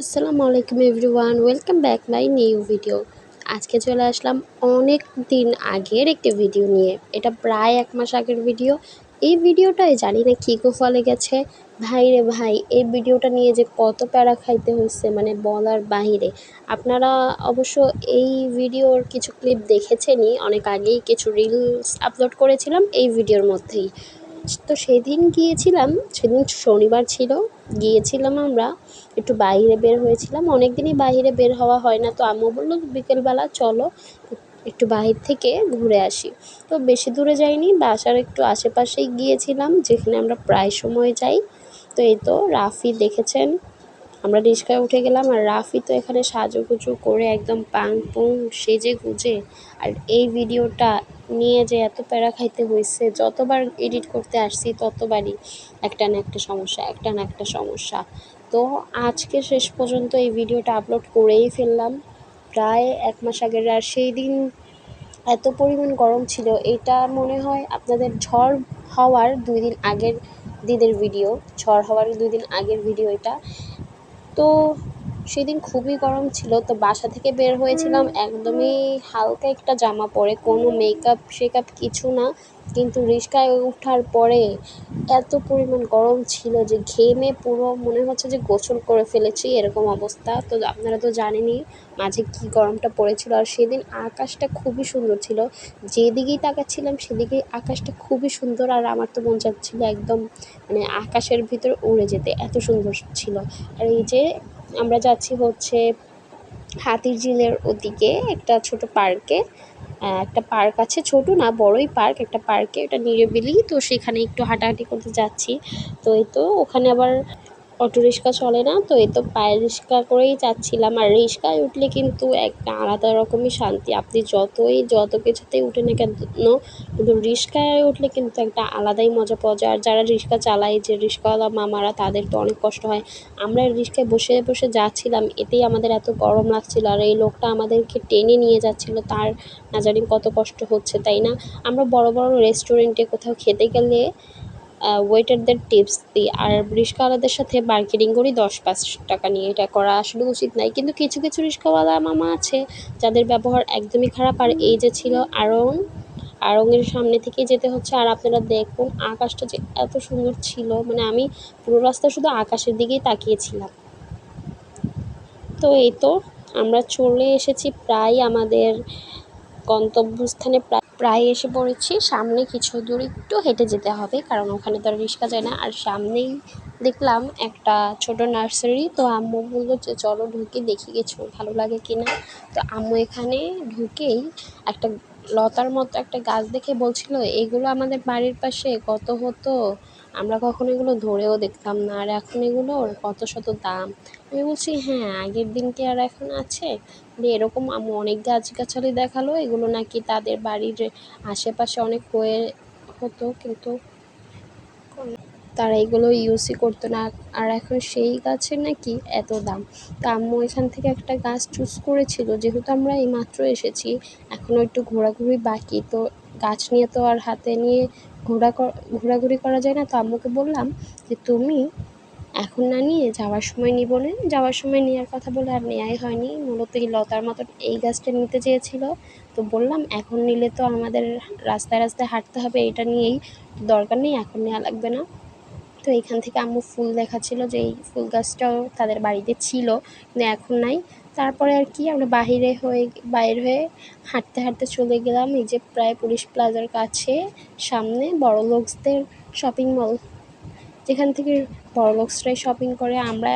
আসসালামু আলাইকুম everyone, welcome back my new video. আজকে চলে আসলাম অনেক দিন আগের একটি ভিডিও নিয়ে। এটা প্রায় 1 মাস আগের ভিডিও। এই ভিডিওটাই জানি না কী ফলে গেছে। ভাই রে ভাই, এই ভিডিওটা নিয়ে যে কত প্যারা খাইতে হয়েছে মানে বলার বাহিরে। আপনারা অবশ্য এই ভিডিওর কিছু ক্লিপ দেখেছেনই, অনেক আগেই কিছু রিলস আপলোড করেছিলাম এই ভিডিওর মধ্যেই। তো সেদিন গিয়েছিলাম, সেদিন শনিবার ছিল, গিয়েছিলাম আমরা একটু বাইরে বের হয়েছিলাম। অনেক দিনই বাইরে বের হওয়া হয় না, তো আম্মু বললো বিকেলবেলা চলো একটু বাহির থেকে ঘুরে আসি। তো বেশি দূরে যাইনি, বাসার একটু আশেপাশেই গিয়েছিলাম যেখানে আমরা প্রায় সময় যাই। তো এই তো রাফি দেখেছেন, আমরা রিক্সায় উঠে গেলাম আর রাফি তো এখানে সাজুগুজু করে একদম পাং পুং সেজে গুজে। আর এই ভিডিওটা নিয়ে যে এত প্যারা খাইতে হয়েছে, যতবার এডিট করতে আসছি ততবারই একটা না একটা সমস্যা, একটা না একটা সমস্যা। তো আজকে শেষ পর্যন্ত এই ভিডিওটা আপলোড করেই ফেললাম, প্রায় 1 মাস আগের। আর সেই দিন এত পরিমাণ গরম ছিল, এটা মনে হয় আপনাদের ঝড় হওয়ার 2 দিন আগের দিনের ভিডিও, ঝড় হওয়ার 2 দিন আগের ভিডিও এটা। তো সেদিন খুবই গরম ছিল, তো বাসা থেকে বের হয়েছিলাম একদমই হালকা একটা জামা পরে, কোনো মেকআপ শেকআপ কিছু না। কিন্তু রিক্সায় ওঠার পরে এত পরিমাণ গরম ছিল যে ঘেমে পুরো মনে হচ্ছে যে গোসল করে ফেলেছি, এরকম অবস্থা। তো আপনারা তো জানেনই মাঝে কি গরমটা পড়েছিল। আর সেদিন আকাশটা খুবই সুন্দর ছিল, যেদিকেই তাকাচ্ছিলাম সেদিকেই আকাশটা খুবই সুন্দর। আর আমার তো মন চাচ্ছিল একদম মানে আকাশের ভিতরে উড়ে যেতে, এত সুন্দর ছিল। আর এই যে আমরা যাচ্ছি হচ্ছে হাতিরঝিলের ওদিকে একটা ছোট পার্কে। একটা পার্ক আছে, ছোট না বড়ই পার্ক, একটা পার্কে, এটা নিরিবিলি। তো সেখানে একটু হাঁটাহাঁটি করতে যাচ্ছি। তো এই তো ওখানে আবার অটো রিক্সা চলে না, তো এই তো পায়ের রিক্সা করেই যাচ্ছিলাম। আর রিক্সায় উঠলে কিন্তু একটা আলাদা রকমই শান্তি, আপনি যত কিছুতেই উঠে না কেন, কিন্তু রিক্সায় উঠলে কিন্তু একটা আলাদাই মজা পাওয়া যায়। আর যারা রিক্সা চালায়, যে রিক্সাওয়ালা মামারা, তাদের তো অনেক কষ্ট হয়। আমরা রিক্সায় বসে বসে যাচ্ছিলাম, এতেই আমাদের এত গরম লাগছিল। আর এই লোকটা আমাদেরকে টেনে নিয়ে যাচ্ছিল, তার না জানি কত কষ্ট হচ্ছে, তাই না? আমরা বড় বড় রেস্টুরেন্টে কোথাও খেতে গেলে ওয়েটারদের টিপস দিই, আর রিক্সাওয়ালাদের সাথে মার্কেটিং করি 10-5 টাকা নিয়ে। এটা করা আসলে উচিত নয়, কিন্তু কিছু কিছু রিক্সাওয়ালা মামা আছে যাদের ব্যবহার একদমই খারাপ। আর এই যে ছিল আড়ংয়ের সামনে থেকে যেতে হচ্ছে। আর আপনারা দেখুন আকাশটা যে এত সুন্দর ছিল, মানে আমি পুরো রাস্তা শুধু আকাশের দিকেই তাকিয়েছিলাম। তো এই তো আমরা চলে এসেছি প্রায় আমাদের গন্তব্যস্থানে, প্রায় এসে পড়েছি। সামনে কিছু দূর একটু হেঁটে যেতে হবে, কারণ ওখানে তো আর রিক্সা যায় না। আর সামনেই দেখলাম একটা ছোট নার্সারি, তো আম্মু বললো যে চলো ঢুকে দেখি কিছু ভালো লাগে কি না। তো আম্মু এখানে ঢুকেই একটা লতার মতো একটা গাছ দেখে বলছিল এগুলো আমাদের বাড়ির পাশে কত হতো, আমরা কখনো এগুলো ধরেও দেখতাম না, আর এখন এগুলোর কত শত দাম। আমি বলছি হ্যাঁ, আগের দিন কি আর এখন আছে? দিয়ে এরকম আম্মু অনেক গাছগাছালি দেখালো, এগুলো নাকি তাদের বাড়ির আশেপাশে অনেক হতো, কিন্তু তারা এগুলো ইউজই করতো না। আর এখন সেই গাছের নাকি এত দাম। তো আম্মু এখান থেকে একটা গাছ চুজ করেছিল, যেহেতু আমরা এইমাত্র এসেছি, এখনও একটু ঘোরাঘুরি বাকি। তো গাছ নিয়ে তো আর হাতে নিয়ে ঘোরাঘুরি করা যায় না। তো আম্মুকে বললাম যে তুমি এখন না নিয়ে যাওয়ার সময় নিবো না, যাওয়ার সময় নেওয়ার কথা বলে আর নেওয়াই হয়নি। মূলত এই লতার মতন এই গাছটা নিতে চেয়েছিল, তো বললাম এখন নিলে তো আমাদের রাস্তায় রাস্তায় হাঁটতে হবে, এটা নিয়েই দরকার নেই, এখন নেওয়া লাগবে না। তো এখান থেকে আম্মু ফুল দেখাচ্ছিল যে এই ফুল গাছটাও তাদের বাড়িতে ছিল, কিন্তু এখন নাই। তারপরে আর কি আমরা বাইর হয়ে হাঁটতে হাঁটতে চলে গেলাম এই যে প্রায় পুলিশ প্লাজার কাছে, সামনে বড়লোকসদের শপিং মল, যেখান থেকে বড়লোকসরাই শপিং করে, আমরা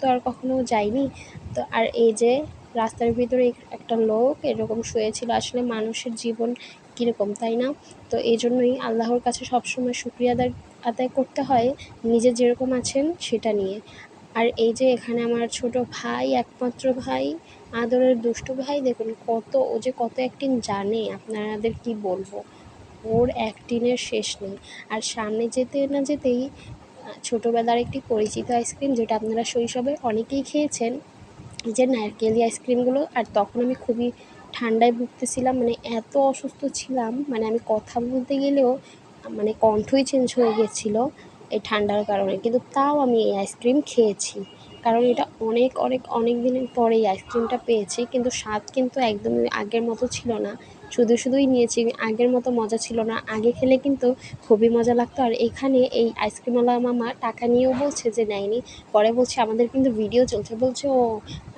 তো আর কখনো যাইনি। তো আর এই যে রাস্তার ভিতরে একটা লোক এরকম শুয়েছিল, আসলে মানুষের জীবন কীরকম, তাই না? তো এই জন্যই আল্লাহর কাছে সবসময় শুকরিয়া আদায় করতে হয় নিজে যেরকম আছেন সেটা নিয়ে। আর এই যে এখানে আমার ছোট ভাই, একমাত্র ভাই, আদরের দুষ্টু ভাই, দেখুন ও যে কত অ্যাক্টিং জানে, আপনাদের কি বলবো, ওর অ্যাক্টিংয়ের শেষ নেই। আর সামনে যেতে না যেতেই ছোটোবেলার একটি পরিচিত আইসক্রিম, যেটা আপনারা শৈশবে অনেকেই খেয়েছেন, যে নারকেলি আইসক্রিমগুলো। আর তখন আমি খুবই ঠান্ডায় ভুগতেছিলাম, মানে এত অসুস্থ ছিলাম, মানে আমি কথা বলতে গেলেও মানে কণ্ঠই চেঞ্জ হয়ে গেছিলো এই ঠান্ডার কারণে, কিন্তু তাও আমি এই আইসক্রিম খেয়েছি। কারণ এটা অনেক অনেক অনেক দিনের পরেই আইসক্রিমটা পেয়েছি, কিন্তু স্বাদ কিন্তু একদমই আগের মতো ছিল না। শুধুই নিয়েছি, আগের মতো মজা ছিল না। আগে খেলে কিন্তু খুবই মজা লাগতো। আর এখানে এই আইসক্রিমওয়ালা মামা টাকা নিয়েও বলছে যে নেয়নি, পরে বলছে আমাদের কিন্তু ভিডিও চলছে, বলছে ও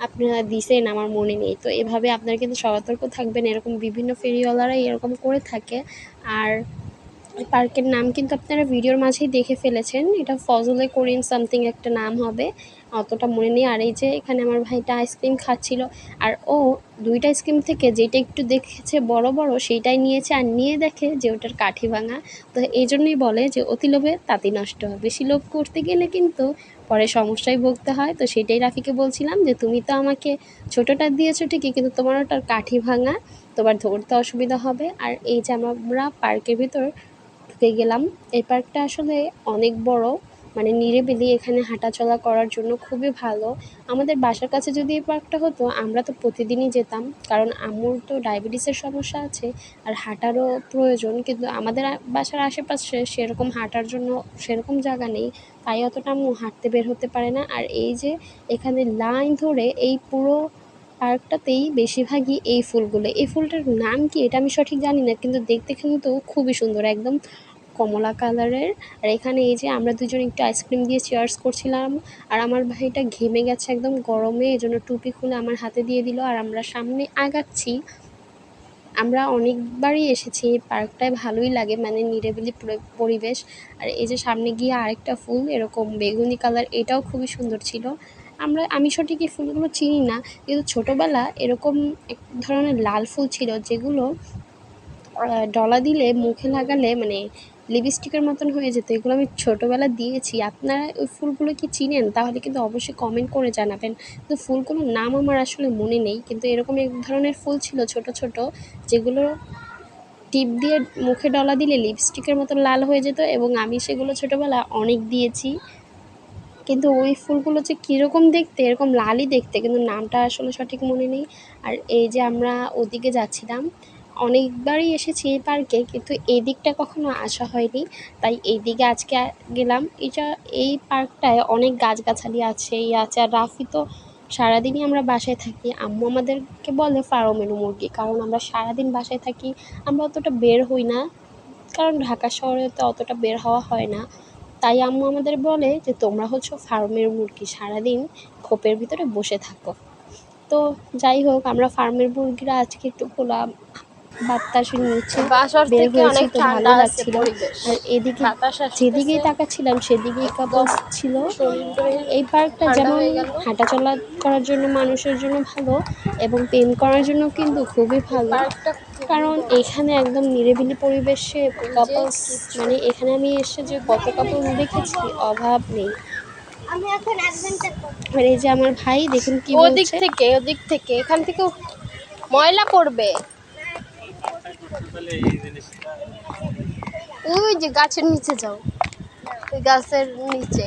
আপনারা দিছেন আমার মনে নেই। তো এভাবে আপনারা কিন্তু সতর্ক থাকবেন, এরকম বিভিন্ন ফেরিওয়ালারাই এরকম করে থাকে। আর এই পার্কের নাম কিন্তু আপনারা ভিডিওর মাঝেই দেখে ফেলেছেন, এটা ফজলে করিম সামথিং একটা নাম হবে, অতটা মনে নেই। আর এই যে এখানে আমার ভাইটা আইসক্রিম খাচ্ছিল, আর ও দুইটা আইসক্রিম থেকে যেটা একটু দেখেছে বড় বড় সেইটাই নিয়েছে, আর নিয়ে দেখে যে ওটার কাঠি ভাঙা। তো এই জন্যই বলে যে অতি লোভে তাঁতি নষ্ট হয়, বেশি লোভ করতে গেলে কিন্তু পরে সমস্যায় ভুগতে হয়। তো সেটাই রাফিকে বলছিলাম যে তুমি তো আমাকে ছোটোটা দিয়েছো ঠিকই, কিন্তু তোমার ওটার কাঠি ভাঙা, তোমার ধরতে অসুবিধা হবে। আর এই যে আমরা পার্কের ভিতর ঢুকে গেলাম। এই পার্কটা আসলে অনেক বড়, মানে নিরিবিলি, এখানে হাঁটাচলা করার জন্য খুবই ভালো। আমাদের বাসার কাছে যদি এই পার্কটা হতো আমরা তো প্রতিদিনই যেতাম, কারণ আম্মুর তো ডায়াবেটিসের সমস্যা আছে আর হাঁটারও প্রয়োজন, কিন্তু আমাদের বাসার আশেপাশে সেরকম হাঁটার জন্য সেরকম জায়গা নেই, তাই অতটা আম্মু হাঁটতে বের হতে পারে না। আর এই যে এখানে লাইন ধরে এই পুরো পার্কটাতেই বেশিরভাগই এই ফুলগুলো, এই ফুলটার নাম কি এটা আমি সঠিক জানি না, কিন্তু দেখতে কিন্তু খুবই সুন্দর, একদম কমলা কালারের। আর এখানে এই যে আমরা দুজন একটু আইসক্রিম দিয়ে চেয়ার্স করছিলাম, আর আমার ভাইটা ঘেমে গেছে একদম গরমে, এই জন্য টুপি খুলে আমার হাতে দিয়ে দিল। আর আমরা সামনে আগাচ্ছি। আমরা অনেকবারই এসেছি এই পার্কটায়, ভালোই লাগে, মানে নিরিবিলি পরিবেশ। আর এই যে সামনে গিয়ে আরেকটা ফুল এরকম বেগুনি কালার, এটাও খুবই সুন্দর ছিল। আমি সঠিক এই ফুলগুলো চিনি না, কিন্তু ছোটোবেলা এরকম এক ধরনের লাল ফুল ছিল যেগুলো ডলা দিলে মুখে লাগালে মানে লিপস্টিকের মতন হয়ে যেত, এগুলো আমি ছোটোবেলা দিয়েছি। আপনারা ওই ফুলগুলো কি চিনেন? তাহলে কিন্তু অবশ্যই কমেন্ট করে জানাবেন। কিন্তু ফুলগুলোর নাম আমার আসলে মনে নেই, কিন্তু এরকম এক ধরনের ফুল ছিল ছোট ছোট, যেগুলো টিপ দিয়ে মুখে ডলা দিলে লিপস্টিকের মতন লাল হয়ে যেত, এবং আমি সেগুলো ছোটোবেলা অনেক দিয়েছি। কিন্তু ওই ফুলগুলো যে কীরকম দেখতে, এরকম লালই দেখতে, কিন্তু নামটা আসলে সঠিক মনে নেই। আর এই যে আমরা ওদিকে যাচ্ছিলাম, অনেকবারই এসেছি এই পার্কে, কিন্তু এই দিকটা কখনো আসা হয়নি, তাই এই দিকে আজকে গেলাম। এই পার্কটায় অনেক গাছগাছালি আছে, আছে। আর রাফি তো সারাদিনই আমরা বাসায় থাকি, আম্মু আমাদেরকে বলে ফার্মের মুরগি, কারণ আমরা সারাদিন বাসায় থাকি, আমরা অতটা বের হই না, কারণ ঢাকা শহরে তো অতটা বের হওয়া হয় না। তাই আম্মু আমাদের বলে যে তোমরা হচ্ছে ফার্মের মুরগি, সারাদিন খোপের ভিতরে বসে থাকো। তো যাই হোক, আমরা ফার্মের মুরগিরা আজকে একটু খোলা বাতাসের নিচে বের হয়েছি, তো ভালো লাগছিল। আর এদিকে যেদিকেই তাকাচ্ছিলাম সেদিকেই কাপল ছিল। এই পার্কটা যেমন হাঁটাচলা করার জন্য মানুষের জন্য ভালো, এবং প্রেম করার জন্য কিন্তু খুবই ভালো, কারণ এখানে একদম নিরিবিলি পরিবেশে কাপলস, মানে এখানে আমি এসে যে কত কাপল দেখেছি অভাব নেই। আর এই যে আমার ভাই দেখুন কি বলছে, ওদিক থেকে এখান থেকে ময়লা পড়বে, ওই যে গাছের নিচে যাও, ওই গাছের নিচে।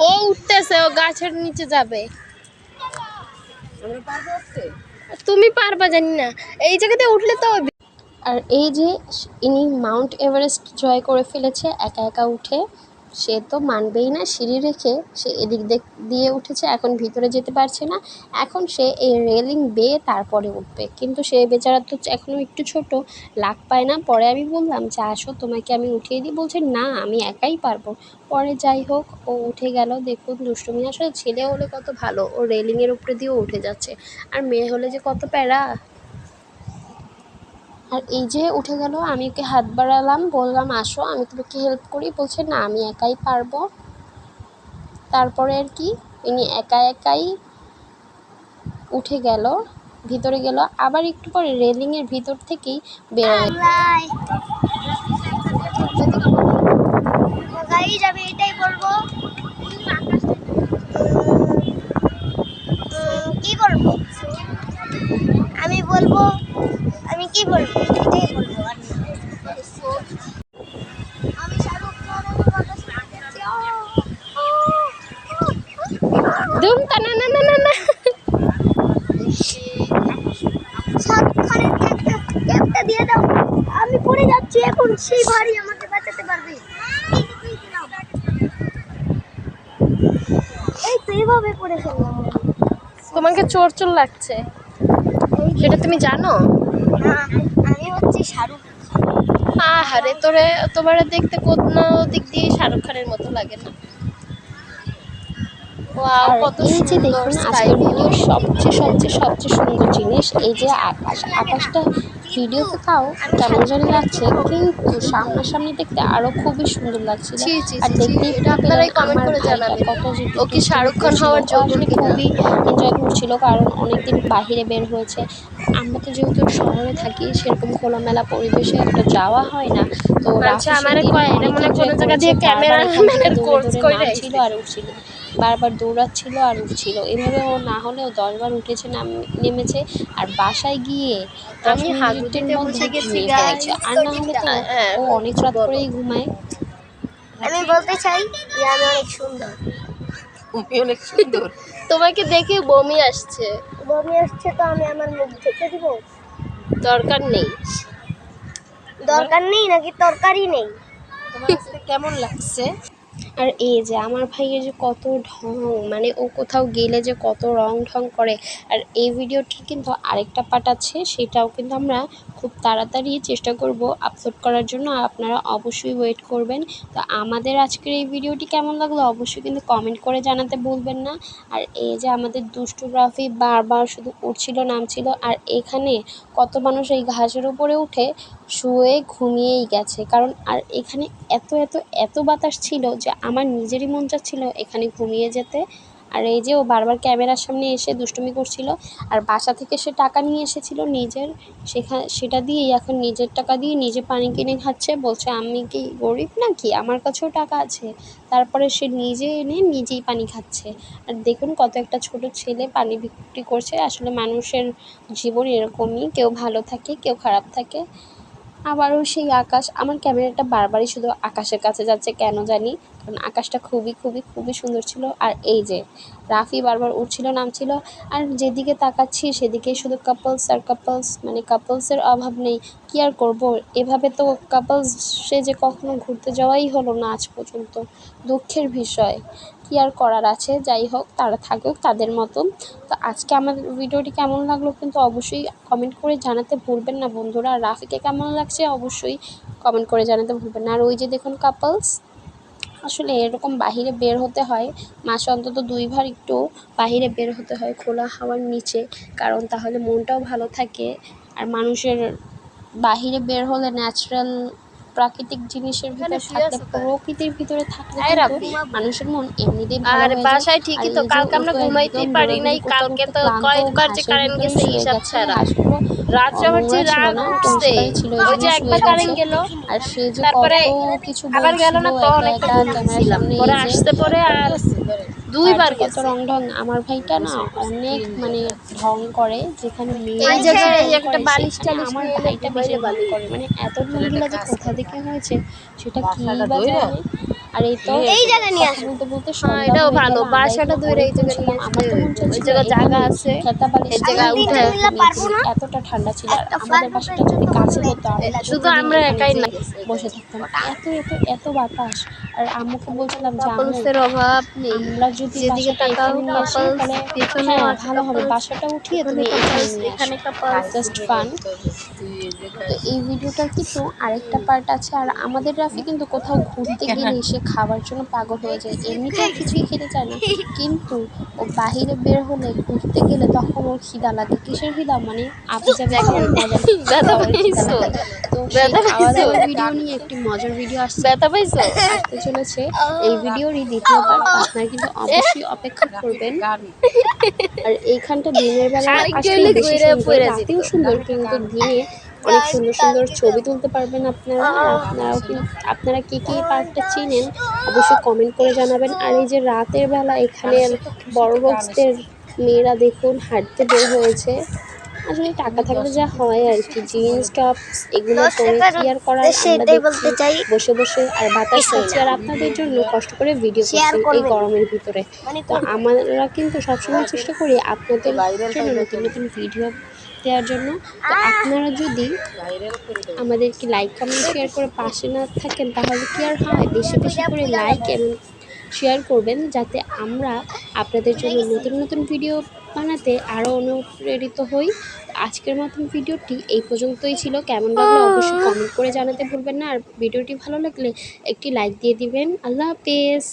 ও উঠতেছে, ও গাছের নিচে যাবে। তুমি পারবা জানি না, এই জায়গাতে উঠলে তো। আর এই যে ইনি মাউন্ট এভারেস্ট জয় করে ফেলেছে একা একা উঠে, সে তো মানবেই না, সিঁড়ি রেখে সে এদিক দিয়ে উঠেছে, এখন ভিতরে যেতে পারছে না, এখন সে এই রেলিং বেয়ে তারপরে উঠবে, কিন্তু সে বেচারা তো এখনও একটু ছোট, লাগ পায় না। পরে আমি বললাম যে আসো তোমাকে আমি উঠিয়ে দিই, বলছে না আমি একাই পারবো। পরে যাই হোক ও উঠে গেল। দেখুন দুষ্টুমি, আসলে ছেলে হলে কত ভালো, ও রেলিংয়ের উপরে দিয়েও উঠে যাচ্ছে, আর মেয়ে হলে যে কত প্যারা। আর এই যে উঠে গেল, আমি ওকে হাত বাড়ালাম, বললাম আসো আমি তোমাকে হেল্প করি, বলছে না আমি একাই পারবো। তারপরে আর কি ইনি একাই উঠে গেল, ভিতরে গেল, আবার একটু পরে রেলিংয়ের ভিতর থেকেই বেরোয়। আমি এটাই বলবো, কি করবো আমি বলবো, আমি কি বলবো এটাই বলবো। আমি শাহরুখ খানের কথা শুনতেছি। দুম তা না না না না না, শাহরুখ খানের ক্যাপটা দিয়ে দাও, আমি পড়ে যাচ্ছি এখন। সেই ভারী, আমাকে বাঁচাতে পারবি? এই তো এভাবে পড়ে ফেললাম। তোমাকে চোর চোর লাগছে, সেটা তুমি জানো? না, আমি হচ্ছে শাহরুখ। আহারে তোরে, তোমার দেখতে কোনো দিক দিয়ে শাহরুখ খানের মতো লাগে না। ওয়াও, আর কত এই যে সুন্দর দেখুন স্কাই আজকের ভিউ। ভিডিওর সবচেয়ে সুন্দর জিনিস এই যে আকাশ। আকাশটা ভিডিওতে তাও কেমন জানি লাগছে, কিন্তু সামনাসামনি দেখতে আরো খুবই সুন্দর লাগছিল। ছি ছি আর ছি ছি, দেখতেই এটা তো পেলেন আপনারাই কমেন্ট আমার করে ভাইটা জানাবেন কত যে ও কি দুষ্টুমি শাহরুখ খান করছিল। হওয়ার ও যোগ্য আসলে কিনা। খুবই এনজয় করছিল, কারণ অনেকদিন বাহিরে বের হয়েছে। আমরা তো যেহেতু শহরে থাকি, সেরকম খোলামেলা পরিবেশে একটা যাওয়া হয় না। তো মানুষ রাফি আমারে সেদিন কয় এটা অনেক মনে এনজয় কোনো জায়গা করেছে, দিয়ে বারবার এখান থেকে ক্যামেরাম্যানের দৌড়ে কোর্স দৌড়ে কইরা নামছিল আইছে। আর উঠছিল, বারবার দৌড়াচ্ছিল আর উঠছিল। এভাবে ও না হলেও 10 বার উঠেছে, নেমেছে। আর বাসায় গিয়ে 10 আমি হাগু মিনিটের দিতে মধ্যে বসে গেছি ঘুমিয়ে পড়েছে। গাইস। আর না হলে তো হ্যাঁ, ও অনেক রাত বলো। করেই ঘুমায়। আমি বলতে চাই যে আমি অনেক সুন্দর। তুমি অনেক সুন্দর। তোমাকে দেখে বমি আসছে। বমি আসছে তো আমি আমার মুখ ঢেকে দিব? দরকার নেই। দরকার নেই নাকি তরকারি নেই? তোমার আজকে কেমন লাগছে? আর এই যে আমার ভাইয়ের যে কত ঢং, মানে ও কোথাও গেলে যে কত রং ঢং করে। আর এই ভিডিওটির কিন্তু আরেকটা পার্ট আছে, সেটাও কিন্তু আমরা খুব তাড়াতাড়ি চেষ্টা করব আপলোড করার জন্য। আপনারা অবশ্যই ওয়েট করবেন। তো আমাদের আজকের এই ভিডিওটি কেমন লাগলো অবশ্যই কিন্তু কমেন্ট করে জানাতে ভুলবেন না। আর এই যে আমাদের দুষ্টু রাফি বারবার শুধু উঠছিল নামছিল, আর এখানে কত মানুষ এই ঘাসের উপরে উঠে শুয়ে ঘুমিয়েই গেছে, কারণ আর এখানে এত এত এত বাতাস ছিল যে আমার নিজেরই মন চাচ্ছিল এখানে ঘুমিয়ে যেতে। আর এই যে ও বারবার ক্যামেরার সামনে এসে দুষ্টুমি করছিল। আর বাসা থেকে সে টাকা নিয়ে এসেছিল নিজের, সেটা দিয়েই এখন নিজের টাকা দিয়ে নিজে পানি কিনে খাচ্ছে। বলছে আমি কি গরিব নাকি, আমার কাছেও টাকা আছে। তারপরে সে নিজে এনে নিজেই পানি খাচ্ছে। আর দেখুন কত একটা ছোট ছেলে পানি বিক্রি করছে। আসলে মানুষের জীবন এরকমই, কেউ ভালো থাকে কেউ খারাপ থাকে। আবারও সেই আকাশ, আমার ক্যামেরাটা বারবারই শুধু আকাশের কাছে যাচ্ছে কেন জানি, কারণ আকাশটা খুবই খুবই খুবই সুন্দর ছিল। আর এই যে রাফি বারবার উঠছিল নামছিল, আর যেদিকে তাকাচ্ছি সেদিকে শুধু কাপলস আর কাপলস, মানে কাপলসের অভাব নেই। কি আর করব, এভাবে তো কাপলস সে যে কখনো ঘুরতে যাওয়াই হলো না আজ পর্যন্ত। দুঃখের বিষয়, কি আর করার আছে। যাই হোক, তারা থাকুক তাদের মতন। তো আজকে আমার ভিডিওটি কেমন লাগলো কিন্তু অবশ্যই কমেন্ট করে জানাতে ভুলবেন না বন্ধুরা। আর রাফিকে কেমন লাগছে অবশ্যই কমেন্ট করে জানাতে ভুলবেন না। আর ওই যে দেখুন কাপলস, আসলে এরকম বাহিরে বের হতে হয় মাসে অন্তত 2 বার একটু বাহিরে বের হতে হয় খোলা হাওয়ার নিচে, কারণ তাহলে মনটাও ভালো থাকে। আর মানুষের বাহিরে বের হলে ন্যাচারাল প্রাকৃতিক জিনিসের ভিতর থাকলে, প্রকৃতির ভিতরে থাকলে এই কিন্তু রাফি, মানুষের মন এমনিতেই ভালো আর হয়ে যায়। বাসায় আর ঠিকই এই তো যে কালকে ও আমরা তো ঘুমাইতেই একদম পারি নাই। দৌড়াদৌড়ি করতে কালকে করতে তো ক্লান্ত, কয়েকবার যে ঘাসের কারেন্ট ভিতরেই গেছে শুয়ে হিসাব গেছে। ছাড়া। ঘাসগুলো রাত্রে আমার যে নোংরা ছিল রাগ না, উঠছে, পরিষ্কারই ছিল, এই ওই জন্য যে শুয়ে একবার গেছে। কারেন্ট গেল, আর সে যে তারপরে কত কিছু আবার গেল বলছিল না তো একা অনেকটা একা ক্যামেরার ঘুমাইছিলাম, সামনে, পরে এই যে আসতে পরে আর তার দুইবার যে কত গেছে। রং ঢং। আমার ভাইটা না অনেক মানে ঢং করে, যেখানে এই মেয়েরা যেমন জায়গায় ঢং একটা করে বালিশ সেখানে টালিশ আমার নিয়ে এলে ভাইটা বেশি ঘুমাইলে ঢং ভালো। করে। মানে এত ঢঙ্গিলা যে কোথা থেকে হয়েছে সেটা কি বা জানে। আর এই তো এই জায়গায় নিয়ে কথা আসো। বলতে বলতে হ্যাঁ, সন্ধ্যা এটাও হয়ে ভালো, গেল। আমরা বাসাটা এখানে ধরে এই অনেকক্ষণ জায়গায় নিয়ে ছিলাম, আসলে আমার তো মন হইব। ওই চাচ্ছিল জায়গায় জায়গা এখানে আছে, খেলতা বালিশ এই আমি নিয়ে জায়গায় উঠে 3টে মিলে ঘুমিয়ে পারবো ফেলি, না? এতটা ঠান্ডা ছিল। আর একটা আমাদের ফ্ল্যাট বাসাটা যদি জুতো কাছে খুলে হতো আমি শুধু প্রতিদিন আমরা এখানে একাই যে না। বসে থাকতাম। এত এত এত বাতাস। আর আম্মুকে বলছিলাম যে আম্মু, কাপলসের অভাব নেই, আমরা যদি যেদিকে বাসাটা তাকাও এখানে নিয়ে আসি কাপলস, তাহলে, পেছনেও হ্যাঁ আছে ভালো হবে, কাপলস, বাসাটা উঠিয়ে ওখানে তুমি এখানে কাপলস, নিয়ে এখানে আসো, কাপলস। Just fun. তো এই ভিডিওটার কিন্তু আরেকটা পার্ট আছে। আর আমাদের রাফি কিন্তু কোথাও ঘুরতে গেলে সে খাবার জন্য পাগল হয়ে যায়, এমনিতেও কিছুই খেতে চায় না, কিন্তু ও বাহিরে বের হলে ঘুরতে গেলে তখন ওর খিদা লাগে। কিসের খিদা, মানে আবিজাবি খাবার, মজার ব্যথা খাবারের খিদা পাইছো? লাগে। তো সেই ব্যথা খাওয়া পাইছো? দাওয়ার ভিডিও নিয়ে একটি মজার ভিডিও ব্যথা পাইছো? আসতে চলেছে এই ভিডিওরই দ্বিতীয় পার্ট। আপনারা কিন্তু অবশ্যই অপেক্ষা করবেন। আর এইখানটা দিনের বেলা আসলেই আরেকজনে বেশি ঘুরে সুন্দর, পড়ে যেত। রাতেও সুন্দর, কিন্তু দিনে অনেক সুন্দর সুন্দর ছবি তুলতে পারবেন আপনারা। আর আপনারাও কিন্তু, আপনারা কে কে এই পার্কটা চিনেন অবশ্যই কমেন্ট করে জানাবেন। আর এই যে রাতের বেলা এখানে বড় বক্সদের মেয়েরা দেখুন হাঁটতে বের হয়েছে। আসলে টাকা থাকলে যা হয় আর কি, জিন্স টপস এগুলো 10 পরে টাকার কি আর করার, দেশে আমরা এটাই দেখছি বলতে চাই, বসে বসে আর বাতাস কিছুই খাচ্ছি, না। আর আপনাদের জন্য কষ্ট করে ভিডিও শেয়ার করছি এই করবেন, গরমের ভিতরে। মানে তো আমরা কিন্তু সবসময় চেষ্টা করি আপনাদের জন্য নতুন নতুন ভিডিও দেওয়ার জন্য। তো আপনারা যদি আমাদেরকে লাইক কমেন্ট শেয়ার করে পাশে না থাকেন তাহলে কি আর হয়, বেশি বেশি করে লাইক এবং শেয়ার করবেন যাতে আমরা আপনাদের জন্য নতুন নতুন ভিডিও বানাতে আরও অনুপ্রেরিত হই। আজকের মতন ভিডিওটি এই পর্যন্তই ছিল। কেমন লাগলো অবশ্যই কমেন্ট করে জানাতে ভুলবেন না, আর ভিডিওটি ভালো লাগলে একটি লাইক দিয়ে দিবেন। আল্লাহ হাফেজ।